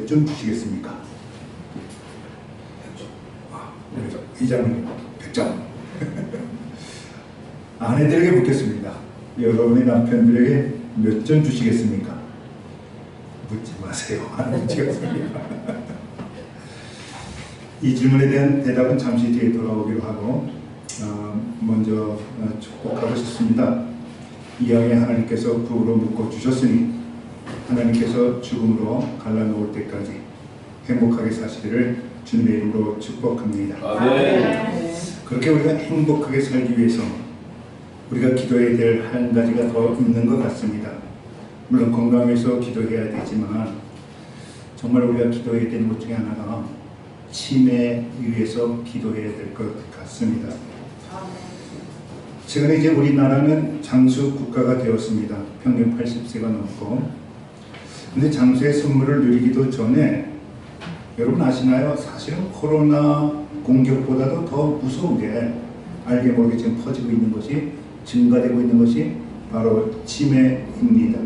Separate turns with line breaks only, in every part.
몇 점 주시겠습니까? 100점. 이장님 100점. 아내들에게 묻겠습니다. 여러분의 남편들에게 몇 점 주시겠습니까? 묻지 마세요. 안 묻지겠습니다. 이 질문에 대한 대답은 잠시 뒤에 돌아오기로 하고 먼저 축복하고 싶습니다. 이왕에 하나님께서 부으로 묶어주셨으니 하나님께서 죽음으로 갈라놓을 때까지 행복하게 사시기를 주님의 이름으로 축복합니다.
아멘.
그렇게 우리가 행복하게 살기 위해서 우리가 기도해야 될 한 가지가 더 있는 것 같습니다. 물론 건강을 위해서 기도해야 되지만 정말 우리가 기도해야 되는 것 중에 하나가 치매에 위해서 기도해야 될 것 같습니다. 최근에 이제 우리나라는 장수 국가가 되었습니다. 평균 80세가 넘고. 근데 장수의 선물을 누리기도 전에 여러분 아시나요? 사실은 코로나 공격보다도 더 무서운 게 알게 모르게 지금 퍼지고 있는 것이, 증가되고 있는 것이 바로 치매입니다.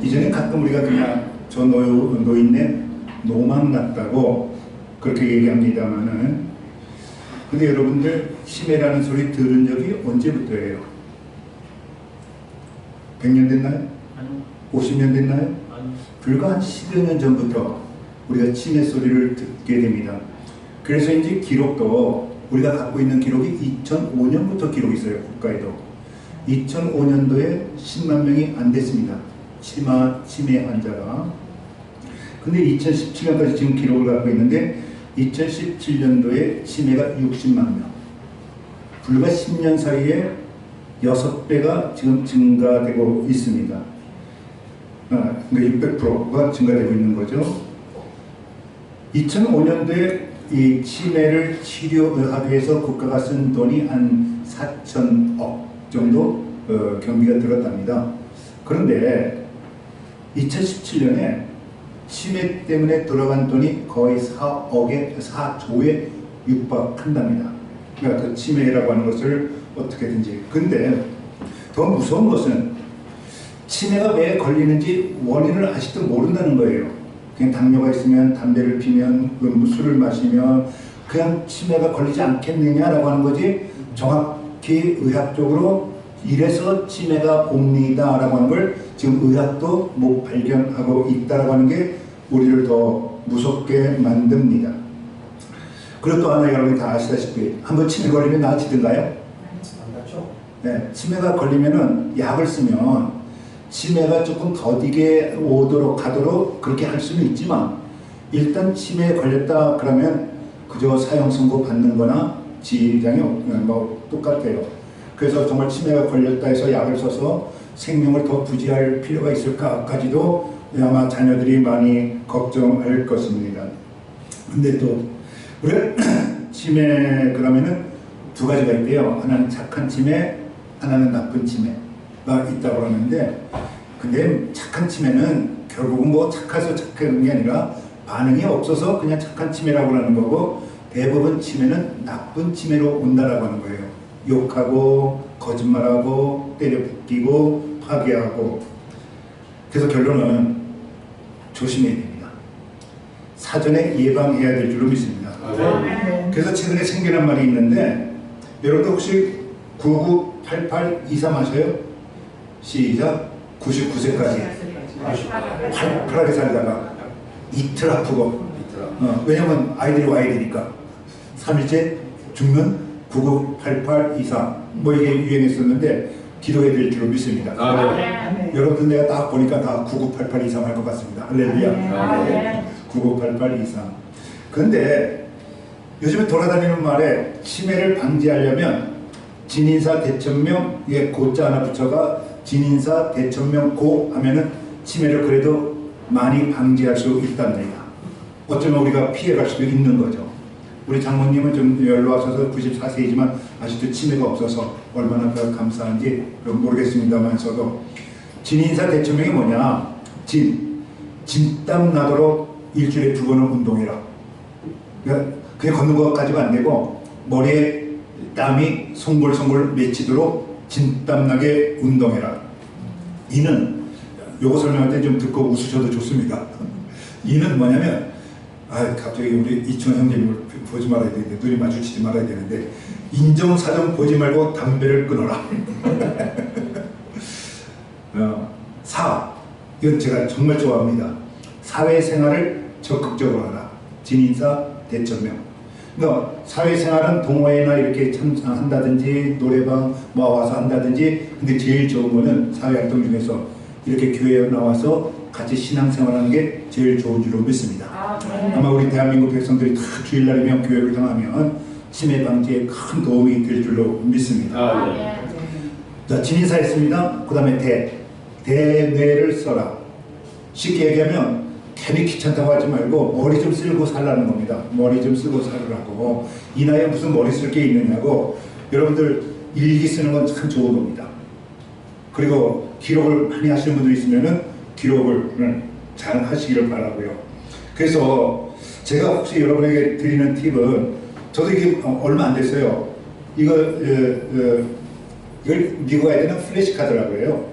이전에 가끔 우리가 그냥 저 노인네 노망 났다고 그렇게 얘기합니다만은, 근데 여러분들 치매라는 소리 들은 적이 언제부터예요? 100년 됐나요? 50년 됐나요? 불과 한 10여 년 전부터 우리가 치매 소리를 듣게 됩니다. 그래서 이제 기록도 우리가 갖고 있는 기록이 2005년부터 기록이 있어요. 국가에도 2005년도에 10만 명이 안 됐습니다. 치매 환자가. 근데 2017년까지 지금 기록을 갖고 있는데 2017년도에 치매가 60만 명. 불과 10년 사이에 6배가 지금 증가되고 있습니다. 그러니까 600%가 증가되고 있는 거죠. 2005년도에 이 치매를 치료하기 위해서 국가가 쓴 돈이 한 4천억 정도 경비가 들었답니다. 그런데 2017년에 치매 때문에 돌아간 돈이 거의 4조에 육박한답니다. 그러니까 그 치매라고 하는 것을 어떻게든지. 근데 더 무서운 것은 치매가 왜 걸리는지 원인을 아직도 모른다는 거예요. 그냥 당뇨가 있으면, 담배를 피면, 술을 마시면 그냥 치매가 걸리지 않겠느냐라고 하는 거지, 정확히 의학적으로 이래서 치매가 옵니다 라고 하는 걸 지금 의학도 못 발견하고 있다라고 하는 게 우리를 더 무섭게 만듭니다. 그리고 또 하나, 여러분이 다 아시다시피 한번 치매 걸리면 나아지던가요?
안 낫죠?
네, 치매가 걸리면은 약을 쓰면 치매가 조금 더디게 오도록 가도록 그렇게 할 수는 있지만, 일단 치매에 걸렸다 그러면 그저 사형 선고 받는 거나 지장이 뭐 똑같아요. 그래서 정말 치매가 걸렸다 해서 약을 써서 생명을 더 부지할 필요가 있을까까지도 아마 자녀들이 많이 걱정할 것입니다. 근데 또 우리 치매 그러면은 두 가지가 있대요. 하나는 착한 치매, 하나는 나쁜 치매가 있다고 하는데, 근데 착한 치매는 결국은 뭐 착해서 착한 게 아니라 반응이 없어서 그냥 착한 치매라고 하는 거고, 대부분 치매는 나쁜 치매로 온다라고 하는 거예요. 욕하고 거짓말하고 때려 붙이고 파괴하고. 그래서 결론은 조심해야 됩니다. 사전에 예방해야 될 줄로 믿습니다. 그래서 최근에 생겨난 말이 있는데, 여러분들 혹시 998823 아셔요? 시작. 99세까지 팔팔하게 살다가 이틀 아프고, 왜냐면 아이들이 와야 되니까 3일째 죽는 998823, 뭐 이게 유행했었는데 기도해야 될 줄로 믿습니다. 여러분들 내가 딱 보니까 다 998823 할 것 같습니다. 할렐루야. 998823. 그런데 요즘에 돌아다니는 말에 치매를 방지하려면 진인사 대천명, 예, 고자 하나 붙여가 진인사 대천명 고 하면은 치매를 그래도 많이 방지할 수 있답니다. 어쩌면 우리가 피해갈 수도 있는 거죠. 우리 장모님은 좀 연로하셔서 94세이지만 아직도 치매가 없어서 얼마나 감사한지 모르겠습니다만서도, 진인사 대천명이 뭐냐? 진땀 나도록 일주일에 2번은 운동해라. 그러니까 그냥 걷는 것까지가 안 되고 머리에 땀이 송골송골 맺히도록 진땀나게 운동해라. 이는 요거 설명할 때 좀 듣고 웃으셔도 좋습니다. 이는 뭐냐면 갑자기 우리 이충 형님을 보지 말아야 되는데 눈이 마주치지 말아야 되는데 인정사정 보지 말고 담배를 끊어라. 4. 이건 제가 정말 좋아합니다. 사회생활을 적극적으로 하라. 진인사 대천명. 그러니까 사회생활은 동호회나 이렇게 참석한다든지 노래방 모아와서 한다든지, 근데 제일 좋은 거는 사회활동 중에서 이렇게 교회에 나와서 같이 신앙생활하는 게 제일 좋은 줄로 믿습니다. 아마 우리 대한민국 백성들이 다 주일날이면 교회를 향하면 치매 방지에 큰 도움이 될 줄로 믿습니다. 자, 진인사 했습니다. 그 다음에 대뇌를 써라. 쉽게 얘기하면 괜히 귀찮다고 하지 말고 머리 좀 쓸고 살라는 겁니다. 머리 좀 쓰고 살으라고. 이 나이에 무슨 머리 쓸 게 있느냐고. 여러분들 일기 쓰는 건 참 좋은 겁니다. 그리고 기록을 많이 하시는 분들이 있으면은 기록을 잘 하시기를 바라고요. 그래서 제가 혹시 여러분에게 드리는 팁은, 저도 이게 얼마 안 됐어요. 이걸 미국 아이들은 플래시 카드라고 해요.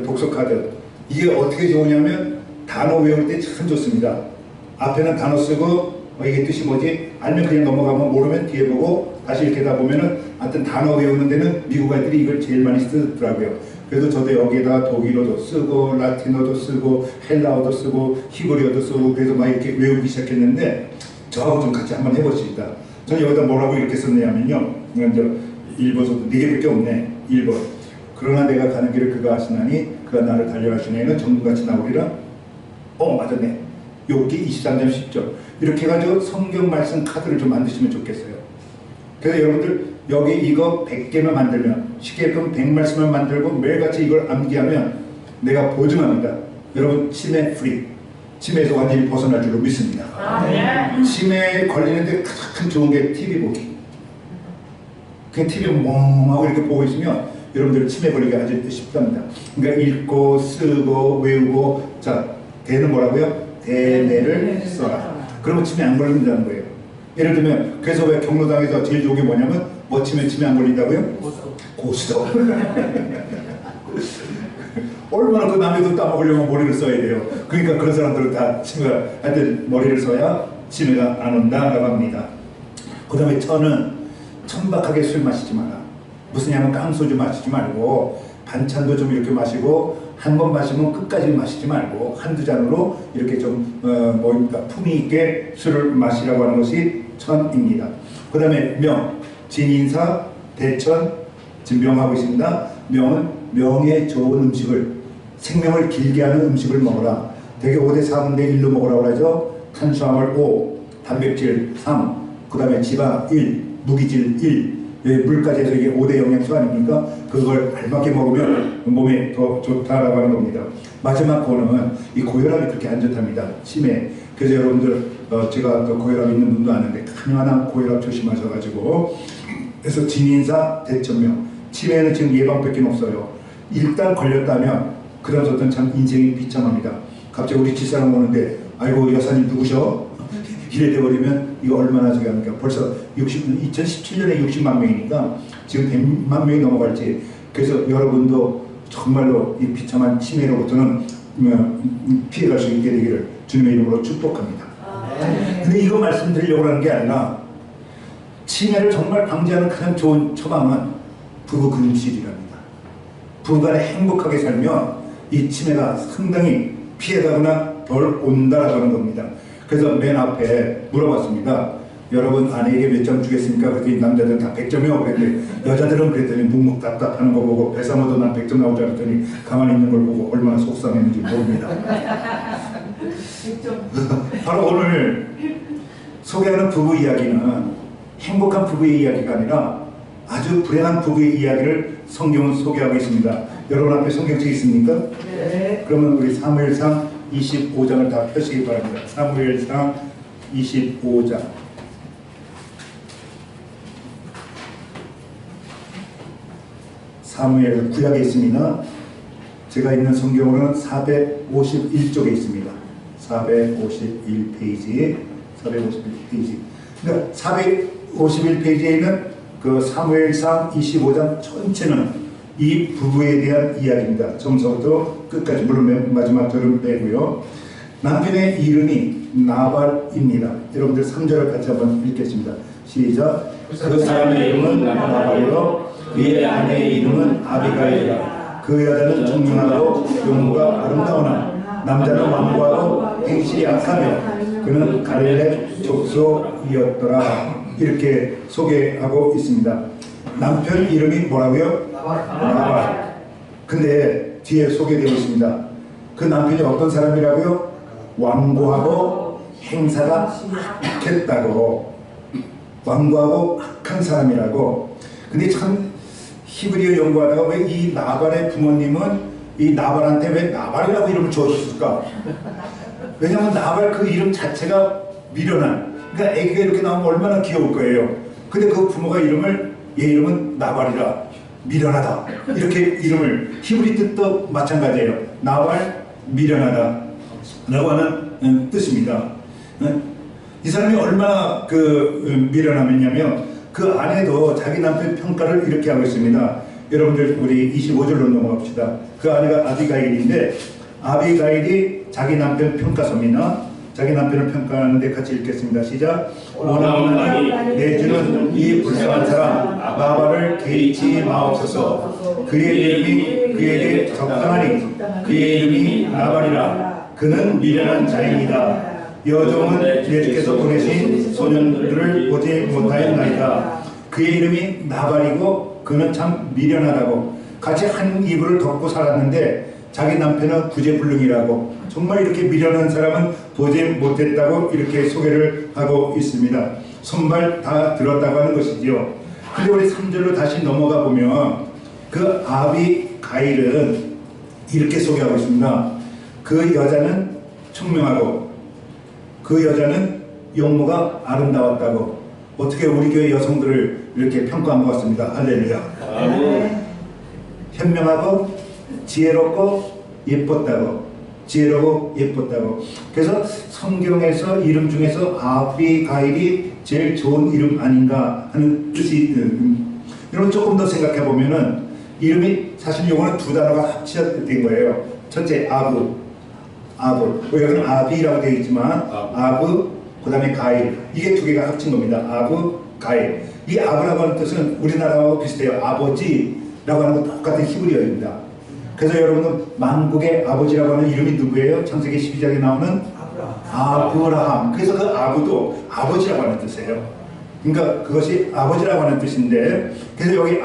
독서 카드. 이게 어떻게 좋으냐면 단어 외울 때 참 좋습니다. 앞에는 단어 쓰고 이게 뜻이 뭐지? 알면 그냥 넘어가면, 모르면 뒤에 보고 다시 이렇게 다 보면은 하여튼 단어 외우는 데는 미국 아이들이 이걸 제일 많이 쓰더라고요. 그래서 저도 여기에다 독일어도 쓰고 라틴어도 쓰고 헬라어도 쓰고 히브리어도 쓰고 그래서 막 이렇게 외우기 시작했는데, 저하고 좀 같이 한번 해보십시다. 저는 여기다 뭐라고 이렇게 썼냐면요. 먼저 1번서도 4개밖에 없네. 1번. 그러나 내가 가는 길을 그가 아시나니 그가 나를 달려가시는 애는 정금같이 나오리라. 맞았네. 욥기 23장 10절. 이렇게 해가지고 성경 말씀 카드를 좀 만드시면 좋겠어요. 그래서 여러분들 여기 이거 100개만 만들면, 쉽게 그럼 100말씀만 만들고 매일같이 이걸 암기하면 내가 보증합니다. 여러분 치매 프리, 치매에서 완전히 벗어날 줄로 믿습니다. 치매에 걸리는데 가장 좋은 게 TV 보기. 그냥 TV 멍하고 이렇게 보고 있으면 여러분들 치매 걸리기 아주 쉽답니다. 그러니까 읽고 쓰고 외우고, 자, 대는 뭐라고요? 대뇌를 써라. 그러면 치매 안 걸린다는 거예요. 예를 들면, 그래서 왜 경로당에서 제일 좋은 게 뭐냐면, 뭐 치매 안 걸린다고요? 고수도. 얼마나 그 남의 돈 따먹으려면 머리를 써야 돼요. 그러니까 그런 사람들은 다 치매가, 하여튼 머리를 써야 치매가 안 온다라고 합니다. 그 다음에 천박하게 술 마시지 마라. 무슨냐면 깡소주 마시지 말고 반찬도 좀 이렇게 마시고, 한 번 마시면 끝까지 마시지 말고 한두 잔으로 이렇게 좀 품위 있게 술을 마시라고 하는 것이 천입니다. 그 다음에 명, 진인사, 대천, 지금 명하고 있습니다. 명은 명에 좋은 음식을, 생명을 길게 하는 음식을 먹어라. 대개 5대 4분의 1로 먹으라고 하죠. 탄수화물 5, 단백질 3, 그 다음에 지방 1, 무기질 1, 물까지 해서 이게 5대 영양소 아닙니까? 그걸 알맞게 먹으면 몸에 더 좋다라고 하는 겁니다. 마지막 거는 이 고혈압이 그렇게 안 좋답니다. 치매. 그래서 여러분들 제가 또 고혈압 있는 분도 아는데 가능한 고혈압 조심하셔가지고, 그래서 진인사 대천명. 치매는 지금 예방밖에 없어요. 일단 걸렸다면 그다음부터는 참 인생이 비참합니다. 갑자기 우리 집사람 오는데 아이고 여사님 누구셔? 이래 돼버리면 이거 얼마나 저기 합니까? 벌써 2017년에 60만 명이니까 지금 100만 명이 넘어갈지. 그래서 여러분도 정말로 이 비참한 치매로부터는 피해갈 수 있게 되기를 주님의 이름으로 축복합니다. 근데 이거 말씀드리려고 하는 게 아니라, 치매를 정말 방지하는 가장 좋은 처방은 부부 금실이랍니다. 부부간에 행복하게 살면 이 치매가 상당히 피해가거나 덜 온다라고 하는 겁니다. 그래서 맨 앞에 물어봤습니다. 여러분 아내에게 몇 점 주겠습니까? 그랬더니 남자들은 다 100점이요. 그랬더니 여자들은 그랬더니 묵묵답답하는 거 보고 배사모도 난 100점 나오지 않았더니 가만히 있는 걸 보고 얼마나 속상했는지 모릅니다. 바로 오늘 소개하는 부부 이야기는 행복한 부부의 이야기가 아니라 아주 불행한 부부의 이야기를 성경은 소개하고 있습니다. 여러분 앞에 성경책 있습니까? 네. 그러면 우리 사무엘상 25장을 다 펴시기 바랍니다. 사무엘상 25장. 사무엘 구약에 있습니다. 제가 있는 성경으로는 451쪽에 있습니다. 451페이지. 451페이지. 그러니까 451페이지에 있는 그 사무엘상 25장 전체는 이 부부에 대한 이야기입니다. 처음부터 끝까지, 물론 마지막 절은 빼고요. 남편의 이름이 나발입니다. 여러분들 3절을 같이 한번 읽겠습니다. 시작. 그 사람의 이름은 나발이요 그의 아내의 이름은 아비가일이라. 그 여자는 청명하고 용모가 아름다우나 남자는 완고하고 행실이 악하며 그는 갈렙 족속이었더라. 이렇게 소개하고 있습니다. 남편 이름이 뭐라고요? 나발. 근데 뒤에 소개되고 있습니다. 그 남편이 어떤 사람이라고요? 완고하고 행사가 악했다고. 완고하고 악한 사람이라고. 근데 참 히브리어 연구하다가 왜 이 나발의 부모님은 이 나발한테 왜 나발이라고 이름을 지어줬을까? 왜냐하면 나발 그 이름 자체가 미련한, 그러니까 애기가 이렇게 나오면 얼마나 귀여울 거예요. 근데 그 부모가 얘 이름은 나발이라, 미련하다, 이렇게 이름을, 히브리 뜻도 마찬가지예요. 나발, 미련하다 라고 하는 뜻입니다. 이 사람이 얼마나 미련하면요, 그 아내도 자기 남편 평가를 이렇게 하고 있습니다. 여러분들 우리 25절로 넘어갑시다. 그 아내가 아비가일인데, 아비가일이 자기 남편 평가서입니다. 자기 남편을 평가하는데 같이 읽겠습니다. 시작. 원하오나니 내주는 이 불쌍한 사람 나발을 개의치 마옵소서. 그의 이름이 그에게 적당하니 그의 이름이 나발이라. 그는 미련한 자입니다. 여종은 예수께서 보내신 소년들을 보지 못하였나이다. 그의 이름이 나발이고 그는 참 미련하다고. 같이 한 이불을 덮고 살았는데 자기 남편은 구제불능이라고. 정말 이렇게 미련한 사람은 보지 못했다고 이렇게 소개를 하고 있습니다. 손발 다 들었다고 하는 것이지요. 근데 우리 3절로 다시 넘어가 보면 그 아비가일은 이렇게 소개하고 있습니다. 그 여자는 청명하고 그 여자는 용모가 아름다웠다고. 어떻게 우리 교회 여성들을 이렇게 평가한 것 같습니다. 할렐루야. 현명하고 지혜롭고 예뻤다고. 지혜롭고 예뻤다고. 그래서 성경에서 이름 중에서 아비가일이 제일 좋은 이름 아닌가 하는 뜻이 여러분 조금 더 생각해 보면은 이름이 사실 요거는 두 단어가 합쳐진 거예요. 첫째 아브. 여기는 아비라고 되어 있지만 아브 그 다음에 가일, 이게 두 개가 합친 겁니다. 아브 가일. 이 아브라고 하는 뜻은 우리나라하고 비슷해요. 아버지라고 하는 건 똑같은 히브리어입니다. 그래서 여러분은 만국의 아버지라고 하는 이름이 누구예요? 창세기 12장에 나오는 아브라함. 그래서 그 아브도 아버지라고 하는 뜻이에요. 그러니까 그것이 아버지라고 하는 뜻인데, 그래서 여기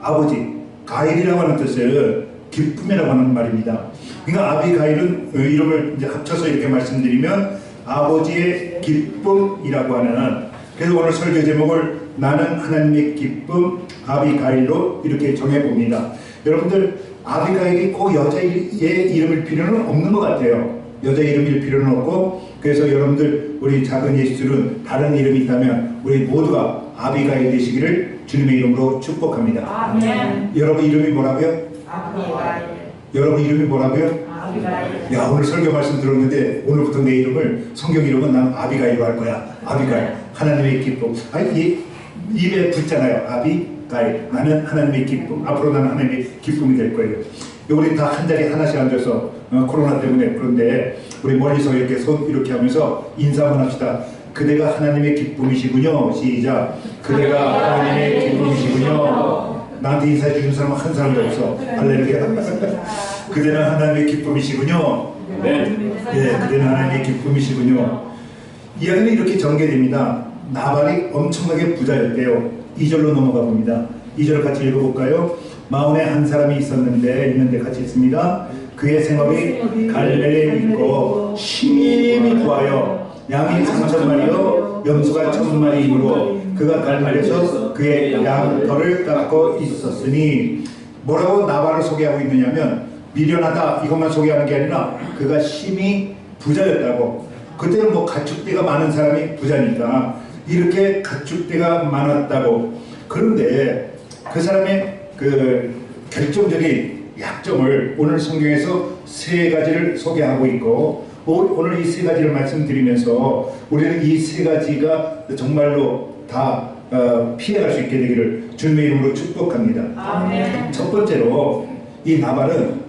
아버지, 가일이라고 하는 뜻은 기쁨이라고 하는 말입니다. 그러니까 아비가일은 이름을 이제 합쳐서 이렇게 말씀드리면 아버지의 기쁨이라고 하는, 그래서 오늘 설교 제목을 나는 하나님의 기쁨 아비가일로 이렇게 정해봅니다. 여러분들 아비가일이 꼭 여자의 이름일 필요는 없는 것 같아요. 여자 이름일 필요는 없고, 그래서 여러분들 우리 작은 예수들은 다른 이름이 있다면 우리 모두가 아비가일 되시기를 주님의 이름으로 축복합니다.
아멘.
여러분 이름이 뭐라고요?
아비가일.
여러분 이름이 뭐라고요?
아비가일.
야, 오늘 설교 말씀 들었는데 오늘부터 내 이름을, 성경 이름은 난 아비가일로 할 거야. 아비가일, 하나님의 기쁨. 아니 입에 붙잖아요. 아비가일, 나는 하나님의 기쁨. 앞으로 나는 하나님의 기쁨이 될 거예요. 우리 다 한 자리 하나씩 앉아서 코로나 때문에 그런데 우리 멀리서 이렇게 손 이렇게 하면서 인사 한번 합시다. 그대가 하나님의 기쁨이시군요. 시작. 그대가 하나님의 기쁨이시군요. 나한테 인사해 주는 사람은 한 사람도 없어. 할렐루야. 그대는 하나님의 기쁨이시군요.
네.
예, 그대는 하나님의 기쁨이시군요. 이야기는 이렇게 전개됩니다. 나발이 엄청나게 부자였대요. 2절로 넘어가 봅니다. 2절을 같이 읽어볼까요? 마온에 한 사람이 있는데 같이 있습니다. 그의 생업이 갈렙에 있고 심히 부하여 양이 3,000마리요 염소가 1,000마리이므로 그가 갈렙에서 그의 양털을 깎고 있었으니. 뭐라고 나발을 소개하고 있느냐면 미련하다 이것만 소개하는 게 아니라 그가 심히 부자였다고. 그때는 뭐 가축대가 많은 사람이 부자니까 이렇게 가축대가 많았다고. 그런데 그 사람의 그 결정적인 약점을 오늘 성경에서 세 가지를 소개하고 있고, 오늘 이 세 가지를 말씀드리면서 우리는 이 세 가지가 정말로 다 피해갈 수 있게 되기를 주님의 이름으로 축복합니다.
아멘.
첫 번째로 이 나발은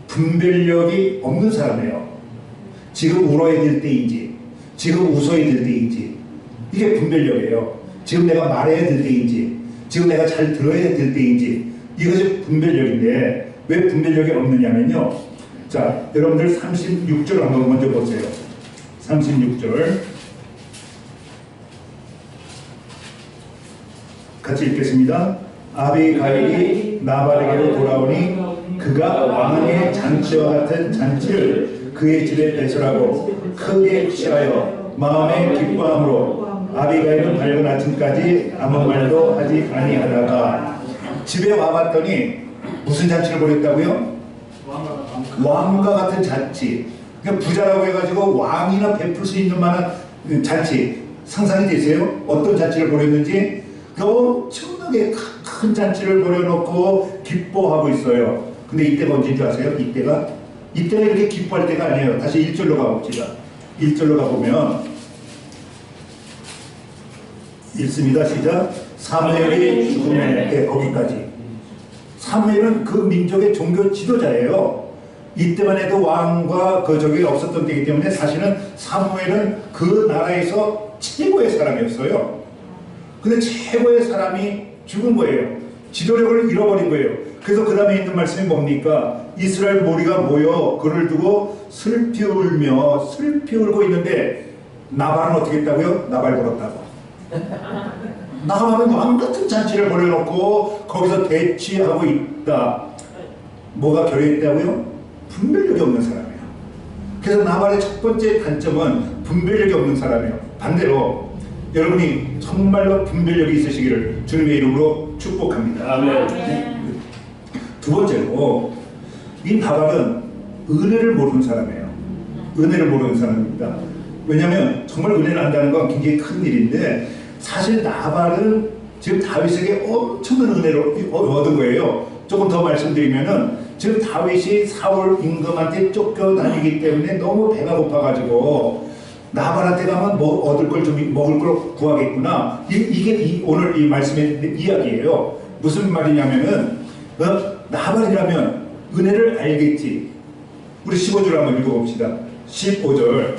분별력이 없는 사람이에요. 지금 울어야 될 때인지, 지금 웃어야 될 때인지, 이게 분별력이에요. 지금 내가 말해야 될 때인지, 지금 내가 잘 들어야 될 때인지, 이것이 분별력인데 왜 분별력이 없느냐면요. 자, 여러분들 36절 한번 먼저 보세요. 36절 같이 읽겠습니다. 아비가일이 나발에게로 돌아오니 그가 왕의 잔치와 같은 잔치를 그의 집에 배설하고 크게 취하여 마음에 기뻐함으로 아비가일은 밝은 아침까지 아무 말도 하지 아니하다가 집에 와봤더니 무슨 잔치를 벌였다고요? 왕과 같은 잔치. 그러니까 부자라고 해가지고 왕이나 베풀 수 있는 만한 잔치 상상이 되세요? 어떤 잔치를 벌였는지 엄청나게 큰 잔치를 벌여놓고 기뻐하고 있어요. 근데 이때가 언제인 줄 아세요? 이때가 이렇게 기뻐할 때가 아니에요. 다시 1절로 가봅시다. 1절로 가보면 읽습니다. 시작. 사무엘이 죽음에 거기까지. 사무엘은 그 민족의 종교 지도자예요. 이때만 해도 왕과 저기 없었던 때이기 때문에 사실은 사무엘은 그 나라에서 최고의 사람이었어요. 근데 최고의 사람이 죽은 거예요. 지도력을 잃어버린 거예요. 그래서 그 다음에 있는 말씀이 뭡니까? 이스라엘 무리가 모여 그를 두고 슬피 울고 있는데 나발은 어떻게 했다고요? 나발 벌었다고. 나발은 왕같은 잔치를 벌여놓고 거기서 대치하고 있다. 뭐가 결여했다고요? 분별력이 없는 사람이에요. 그래서 나발의 첫 번째 단점은 분별력이 없는 사람이에요. 반대로 여러분이 정말로 분별력이 있으시기를 주님의 이름으로 축복합니다.
아멘.
두 번째로 이 나발은 은혜를 모르는 사람이에요. 은혜를 모르는 사람입니다. 왜냐하면 정말 은혜를 안다는 건 굉장히 큰 일인데 사실 나발은 지금 다윗에게 엄청난 은혜를 얻은 거예요. 조금 더 말씀드리면은 지금 다윗이 사울 임금한테 쫓겨다니기 때문에 너무 배가 고파가지고 나발한테 가면 뭐 얻을 걸 좀 먹을 걸 구하겠구나. 이게 오늘 이 말씀의 이야기예요. 무슨 말이냐면은 나발이라면 은혜를 알겠지. 우리 15절 한번 읽어봅시다. 15절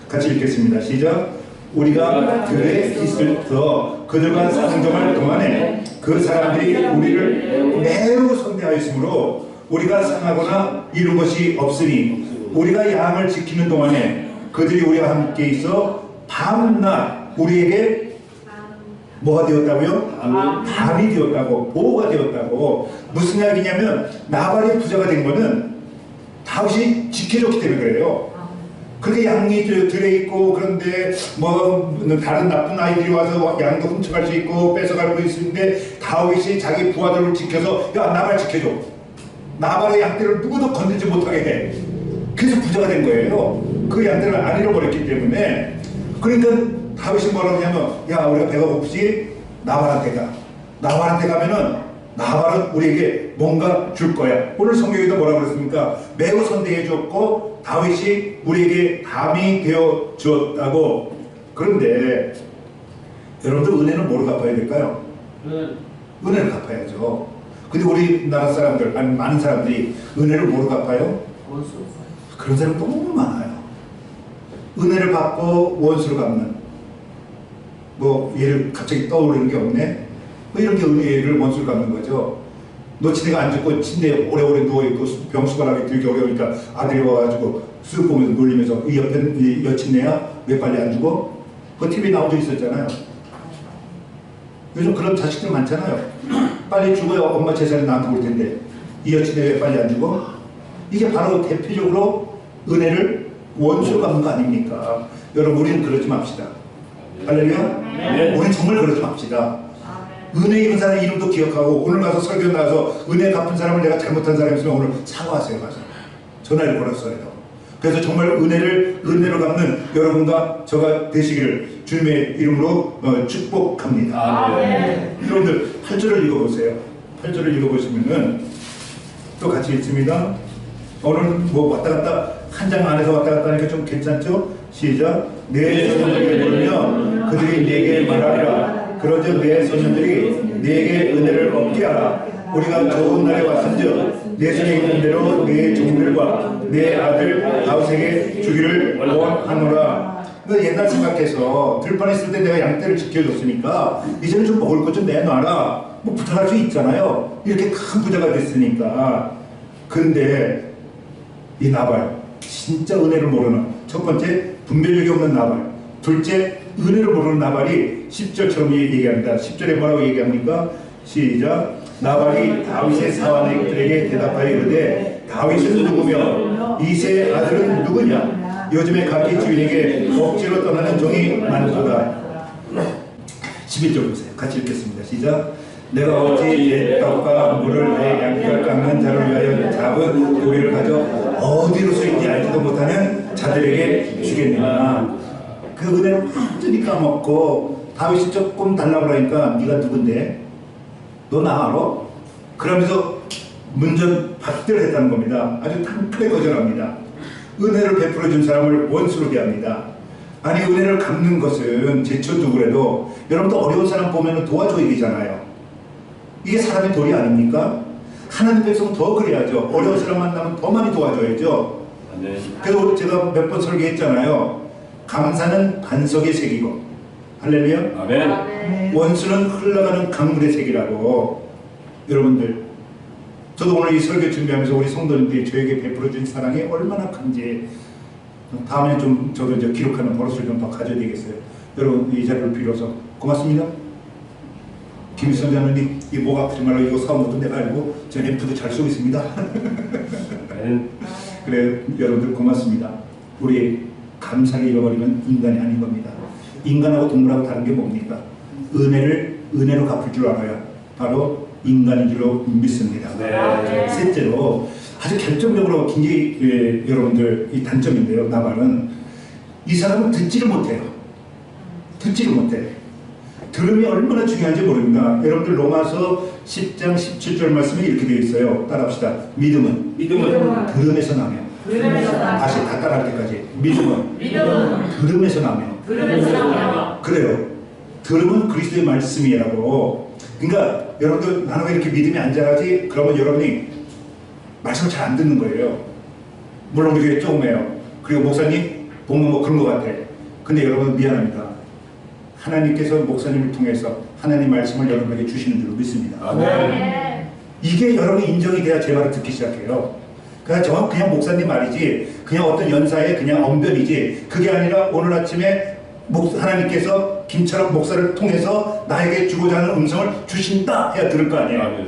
같이 읽겠습니다. 시작. 우리가 들에 있을 터 그들과 상종할 동안에 그 사람들이 우리를 매우 선대하였으므로 우리가 상하거나 이룬 것이 없으니 우리가 양을 지키는 동안에 그들이 우리와 함께 있어 밤낮 우리에게 뭐가 되었다고요? 밤이 되었다고, 보호가 되었다고. 무슨 이야기냐면 나발이 부자가 된 거는 다윗이 지켜줬기 때문에 그래요. 그렇게 양이 들에 있고 그런데 뭐 다른 나쁜 아이들이 와서 양도 훔쳐갈 수 있고 뺏어갈 수 있는데 다윗이 자기 부하들을 지켜서 야 나발 지켜줘. 나발의 양떼를 누구도 건들지 못하게 해. 그래서 부자가 된 거예요. 그 양떼를 안 잃어버렸기 때문에. 그러니까 다윗이 뭐라고 하냐면 야 우리가 배가 고프지 나발한테 가. 나발한테 가면은 나발은 우리에게 뭔가 줄 거야. 오늘 성경에도 뭐라고 그랬습니까? 매우 선대해 줬고 다윗이 우리에게 담이 되어 주었다고. 그런데 여러분들 은혜는 뭐로 갚아야 될까요? 은혜를 갚아야죠. 근데 우리나라 사람들, 아니 많은 사람들이 은혜를 뭐로 갚아요? 그런 사람 너무 많아요. 은혜를 받고 원수를 갚는. 뭐 예를 갑자기 떠오르는 게 없네. 뭐 이런 게 은혜를 원수를 갚는 거죠. 너 침대가 안 죽고 침대에 오래오래 누워있고 병수관하게 들기 어려우니까 아들이 와가지고 쓱 보면서 놀리면서 이 옆에는 이 여친네야? 왜 빨리 안 죽어? 그 TV 나온 적 있었잖아요. 요즘 그런 자식들 많잖아요. 빨리 죽어야 엄마 재산이 나한테 올 텐데 이 여친네 왜 빨리 안 죽어? 이게 바로 대표적으로 은혜를 원수로 갚는 거 아닙니까? 여러분 우리는 그러지 맙시다. 할렐루야? 우리 정말 그러지 맙시다. 은혜 입은 사람 이름도 기억하고 오늘 가서 설교 나와서 은혜 갚은 사람을 내가 잘못한 사람이 있으면 오늘 사과하세요. 가서 전화를 걸었어요. 그래서 정말 은혜로 갚는 여러분과 저가 되시기를 주님의 이름으로 축복합니다. 여러분들 8절을 읽어보세요. 8절을 읽어보시면은 또 같이 읽습니다. 오늘 뭐 왔다 갔다 한 장 안에서 왔다 갔다 하니까 좀 괜찮죠? 시작. 내 소년에게 물으면 그들이 내게 말하리라. 그러자 내 소년들이 내게 은혜를 얻게 하라. 우리가 좋은 날에 왔은즉 내 손에 있는 대로 내 종들과 내 아들 다윗에게 주기를 원하노라. 옛날 생각해서 들판에 있을 때 내가 양떼를 지켜줬으니까 이제는 좀 먹을 것 좀 내놔라 뭐 부탁할 수 있잖아요. 이렇게 큰 부자가 됐으니까. 근데 이 나발, 진짜 은혜를 모르는, 첫 번째 분별력이 없는 나발, 둘째 은혜를 모르는 나발이 10절처럼 얘기합니다. 10절에 뭐라고 얘기합니까? 시작. 나발이 다윗의 사환들에게 대답하여 이르되 다윗은 누구며 이새의 아들은 누구냐? 요즘에 각기 주인에게 억지로 떠나는 종이 많도다. 11절 보세요. 같이 읽겠습니다. 시작. 내가 어찌 내 떡과 물을 내 양털 깎는 자를 위하여 잡은 고기를 가져 어디로 쏘인지 알지도 못하는 자들에게 주겠느냐. 그 은혜를 완전히 까먹고 다윗이 조금 달라고 하니까 네가 누군데? 너 나 알아? 그러면서 문전 박대를 했다는 겁니다. 아주 탕크게 거절합니다. 은혜를 베풀어 준 사람을 원수로 대합니다. 아니 은혜를 갚는 것은 제쳐 누구래도 여러분도 어려운 사람 보면 도와줘야 되잖아요. 이게 사람의 도리 아닙니까? 하나님 백성은 더 그래야죠. 어려운 사람 만나면 더 많이 도와줘야죠. 그래서 제가 몇 번 설계했잖아요. 감사는 반석의 색이고, 할렐루야.
아멘.
원수는 흘러가는 강물의 색이라고. 여러분들, 저도 오늘 이 설교 준비하면서 우리 성도님들이 저에게 베풀어준 사랑이 얼마나 큰지 다음에 좀 저도 이제 기록하는 버릇을 좀 더 가져야 되겠어요. 여러분 이 자리를 빌어서 고맙습니다. 김희선 장로님, 이 목 아프지 말고 이거 사온 것도 내가 알고 저 램프도 잘 쓰고 있습니다. 그래 여러분들 고맙습니다. 우리 감사를 잃어버리면 인간이 아닌 겁니다. 인간하고 동물하고 다른 게 뭡니까? 은혜로 갚을 줄 알아야 바로 인간인 줄로 믿습니다.
네.
셋째로 아주 결정적으로 굉장히 여러분들 이 단점인데요. 나발은 이 사람은 듣지를 못해요. 듣지를 못해. 들음이 얼마나 중요한지 모릅니다. 여러분들 로마서 10장 17절 말씀에 이렇게 되어 있어요. 따라합시다. 믿음은 들음에서 나며. 다시 다 따라할 때까지. 믿음은 들음에서 나며. 그래요. 들음은 그리스도의 말씀이라고. 그러니까 여러분들 나는 왜 이렇게 믿음이 안 자라지? 그러면 여러분이 말씀을 잘 안 듣는 거예요. 물론 우리 교회 조금해요. 그리고 목사님 보면 뭐 그런 것 같아. 근데 여러분 미안합니다. 하나님께서 목사님을 통해서 하나님 말씀을 여러분에게 주시는 줄 믿습니다.
아멘.
이게 여러분이 인정이 돼야 제 말을 듣기 시작해요. 그냥 목사님 말이지 그냥 어떤 연사의 그냥 언변이지 그게 아니라 오늘 아침에 하나님께서 김철학 목사를 통해서 나에게 주고자 하는 음성을 주신다 해야 들을 거 아니에요.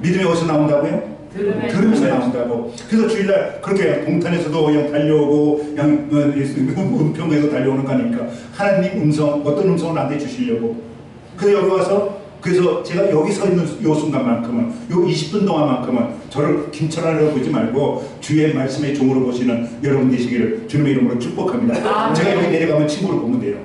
믿음이 어디서 나온다고요? 들으면서 나온다고. 그래서 주일날 그렇게 동탄에서도 그냥 달려오고 그냥 은평에서 달려오는 거 아닙니까? 하나님 음성, 어떤 음성을 나한테 주시려고. 그래서 여기 와서 그래서 제가 여기 서 있는 요 순간만큼은 요 20분 동안만큼은 저를 김철환이라고 보지 말고 주의 말씀의 종으로 보시는 여러분 되시기를 주님의 이름으로 축복합니다. 제가 여기 내려가면 친구를 보면 돼요.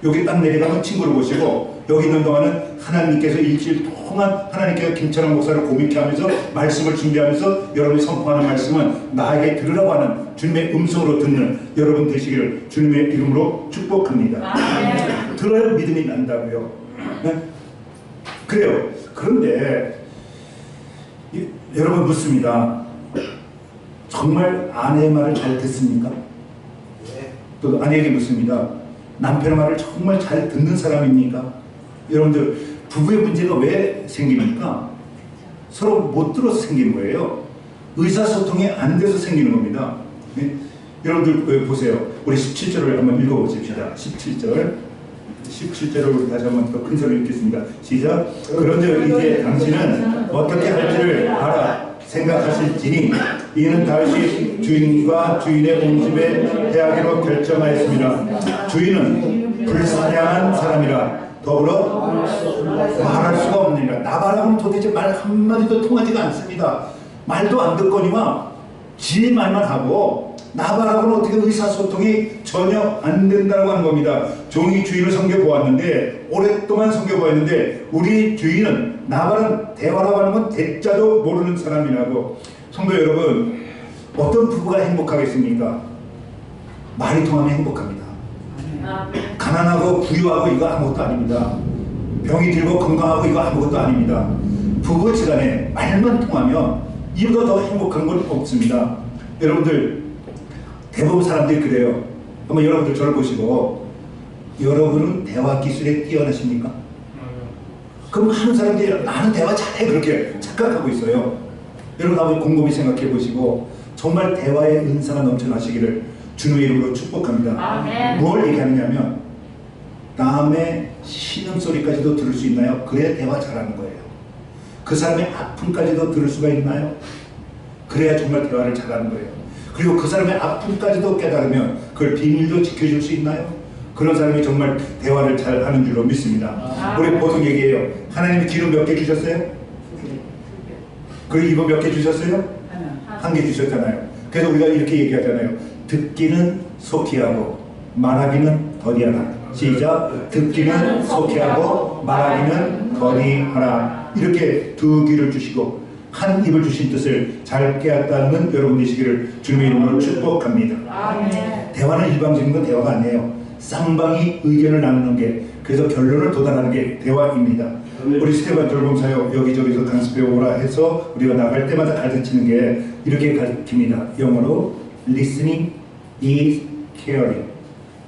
여기 딱 내려가면 친구를 보시고 여기 있는 동안은 하나님께서 일주일 동안 하나님께서 김철환 목사를 고민케 하면서 말씀을 준비하면서 여러분이 선포하는 말씀은 나에게 들으라고 하는 주님의 음성으로 듣는 여러분 되시기를 주님의 이름으로 축복합니다. 들어야 믿음이 난다고요. 네? 그래요. 그런데 여러분 묻습니다. 정말 아내의 말을 잘 듣습니까? 또 아내에게 묻습니다. 남편의 말을 정말 잘 듣는 사람입니까? 여러분들 부부의 문제가 왜 생깁니까? 서로 못 들어서 생기는 거예요. 의사소통이 안 돼서 생기는 겁니다. 네? 여러분들 보세요. 우리 17절을 한번 읽어보십시다. 17절을 다시 한번 더 큰 소리로 읽겠습니다. 시작. 그런데 이제 당신은 어떻게 할지를 알아 생각하실지니 이는 다윗이 주인과 주인의 몸집에 대하기로 결정하였습니다. 주인은 불사냥한 사람이라 더불어 말할 수가 없느니라. 나발하고는 도대체 말 한마디도 통하지가 않습니다. 말도 안 듣거니와 지 말만 하고 나발하고는 어떻게 의사소통이 전혀 안 된다고 하는 겁니다. 종이 주인을 섬겨보았는데 오랫동안 섬겨보았는데 우리 주인은 나발은 대화라고 하는 건 대자도 모르는 사람이라고. 성도 여러분, 어떤 부부가 행복하겠습니까? 말이 통하면 행복합니다. 가난하고 부유하고 이거 아무것도 아닙니다. 병이 들고 건강하고 이거 아무것도 아닙니다. 부부지간에 말만 통하면 이보다 더 행복한 건 없습니다. 여러분들 대부분 사람들이 그래요. 한번 여러분들 저를 보시고 여러분은 대화 기술에 뛰어나십니까? 그럼 많은 사람들이 나는 대화 잘해 그렇게 착각하고 있어요. 여러분 한번 곰곰이 생각해 보시고 정말 대화의 은사가 넘쳐나시기를 주님의 이름으로 축복합니다.
아멘.
뭘 얘기하느냐면 남의 신음소리까지도 들을 수 있나요? 그래야 대화 잘하는 거예요. 그 사람의 아픔까지도 들을 수가 있나요? 그래야 정말 대화를 잘하는 거예요. 그리고 그 사람의 아픔까지도 깨달으면 그걸 비밀도 지켜줄 수 있나요? 그런 사람이 정말 대화를 잘하는 줄로 믿습니다. 우리 보통 얘기해요. 하나님이 기름 몇 개 주셨어요? 그리고 입은 몇 개 주셨어요? 한 개 주셨잖아요. 그래서 우리가 이렇게 얘기하잖아요. 듣기는 속히 하고 말하기는 더디하라. 시작. 듣기는 속히 하고 말하기는 더디하라. 이렇게 두 귀를 주시고 한 입을 주신 뜻을 잘 깨닫는 여러분 되시기를 주님의 이름으로 축복합니다.
아멘.
대화는 일방적인 건 대화가 아니에요. 쌍방이 의견을 나누는 게, 그래서 결론을 도달하는 게 대화입니다. 우리 스테반 돌봄사역 여기저기서 강습해 오라 해서 우리가 나갈 때마다 가르치는 게 이렇게 가르칩니다. 영어로 listening is caring.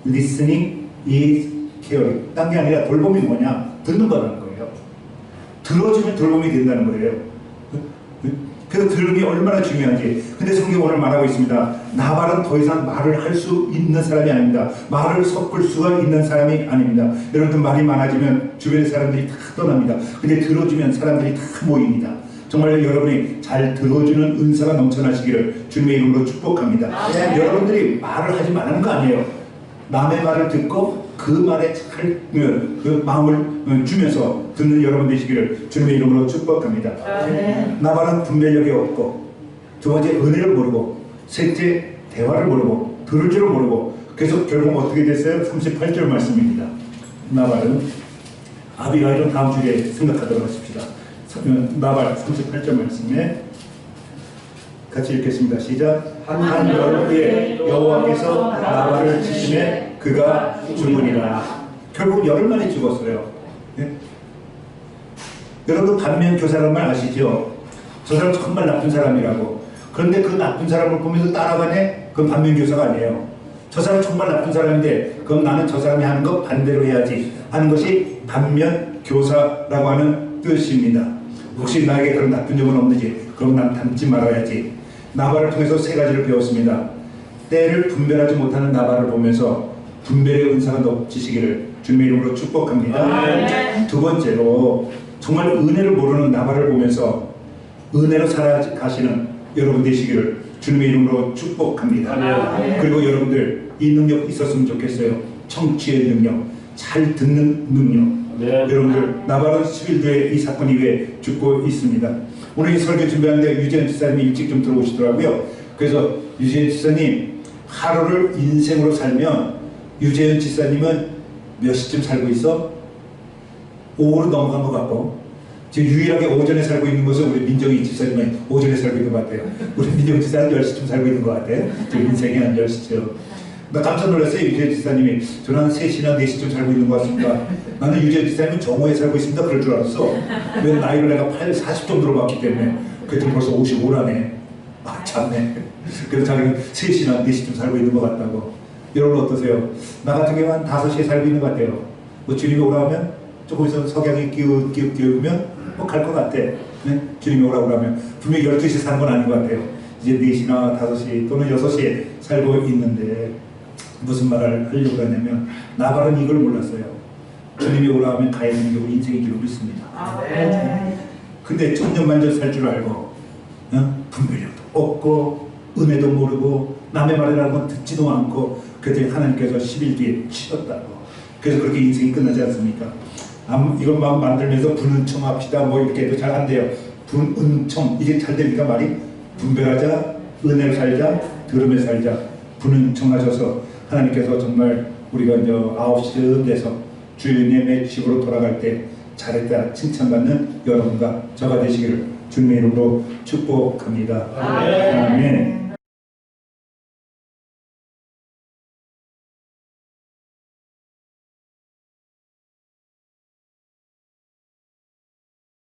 listening is caring. 딴 게 아니라 돌봄이 뭐냐? 듣는 거라는 거예요. 들어주면 돌봄이 된다는 거예요. 그래서 들음이 얼마나 중요한지. 근데 성경 오늘 말하고 있습니다. 나발은 더 이상 말을 할 수 있는 사람이 아닙니다. 말을 섞을 수가 있는 사람이 아닙니다. 여러분들 말이 많아지면 주변의 사람들이 다 떠납니다. 근데 들어주면 사람들이 다 모입니다. 정말 여러분이 잘 들어주는 은사가 넘쳐나시기를 주님의 이름으로 축복합니다. 여러분들이 말을 하지 말라는 거 아니에요. 남의 말을 듣고 그 말에 잘 그 마음을 주면서 듣는 여러분 되시기를 주님의 이름으로 축복합니다. 나발은 분별력이 없고, 두 번째 은혜를 모르고, 셋째 대화를 모르고, 들을 줄을 모르고, 그래서 결국 어떻게 됐어요? 38절 말씀입니다. 나발은 아비가일은 다음 주에 생각하도록 하십시다. 나발 38절 말씀에 같이 읽겠습니다. 시작. 한 열 후에 여호와께서 나발을 치심에 그가 죽으리라. 결국 열흘 만에 죽었어요. 네? 여러분 반면 교사라는 말 아시죠? 저 사람 정말 나쁜 사람이라고. 그런데 그 나쁜 사람을 보면서 따라가네? 그건 반면 교사가 아니에요. 저 사람 정말 나쁜 사람인데 그럼 나는 저 사람이 하는 것 반대로 해야지 하는 것이 반면 교사라고 하는 뜻입니다. 혹시 나에게 그런 나쁜 점은 없는지, 그럼 난 닮지 말아야지. 나발을 통해서 세 가지를 배웠습니다. 때를 분별하지 못하는 나발을 보면서 분별의 은사가 넘치시기를 주님의 이름으로 축복합니다. 두 번째로 정말 은혜를 모르는 나발을 보면서 은혜로 살아가시는 여러분 되시기를 주님의 이름으로 축복합니다. 그리고 여러분들 이 능력 있었으면 좋겠어요. 청취의 능력, 잘 듣는 능력. 여러분들 나발은 11도에 이 사건 이후에 죽고 있습니다. 오늘 이 설교 준비하는데 유재현 지사님이 일찍 좀 들어오시더라고요. 그래서 유재현 지사님 하루를 인생으로 살면 유재현 지사님은 몇 시쯤 살고 있어? 오후로 넘어간 것 같고, 지금 유일하게 오전에 살고 있는 것은 우리 민정희 지사님은 오전에 살고 있는 것 같아요. 우리 민정희 지사는 10시쯤 살고 있는 것 같아요. 지금 인생이 한 10시쯤. 나 깜짝 놀랐어요. 유재현 지사님이 저는 한 3시나 4시쯤 살고 있는 것 같습니다. 나는 유재현 지사님은 정오에 살고 있습니다 그럴 줄 알았어. 왜 나이를 내가 40 정도로 봤기 때문에. 그랬더니 벌써 55라네. 아 참네. 그래서 자기는 3시나 4시쯤 살고 있는 것 같다고. 여러분 어떠세요? 나 같은 경우는 한 5시에 살고 있는 것 같아요. 뭐 주님이 오라 하면 조금 있어서 석양이 기울면 뭐 갈 것 같아. 네? 주님이 오라고 하면 분명히 12시에 사는 건 아닌 것 같아요. 이제 4시나 5시 또는 6시에 살고 있는데 무슨 말을 하려고 하냐면 나발은 이걸 몰랐어요. 주님이 오라 하면 가야 되는 게 우리 인생의 길로 믿습니다. 근데 천년만년 살 줄 알고 분별력도 없고 은혜도 모르고 남의 말이라는 건 듣지도 않고 그랬더니 하나님께서 10일 뒤에 치렀다고. 그래서 그렇게 인생이 끝나지 않습니까? 이것만 만들면서 분은청합시다 뭐 이렇게 해도 잘 안 돼요. 분은청 이게 잘 됩니까 말이? 분별하자, 은혜로 살자, 들음에 살자. 분은청하셔서 하나님께서 정말 우리가 이제 9시쯤 돼서 주님의 집으로 돌아갈 때 잘했다 칭찬받는 여러분과 저가 되시기를 주님의 이름으로 축복합니다. 아멘.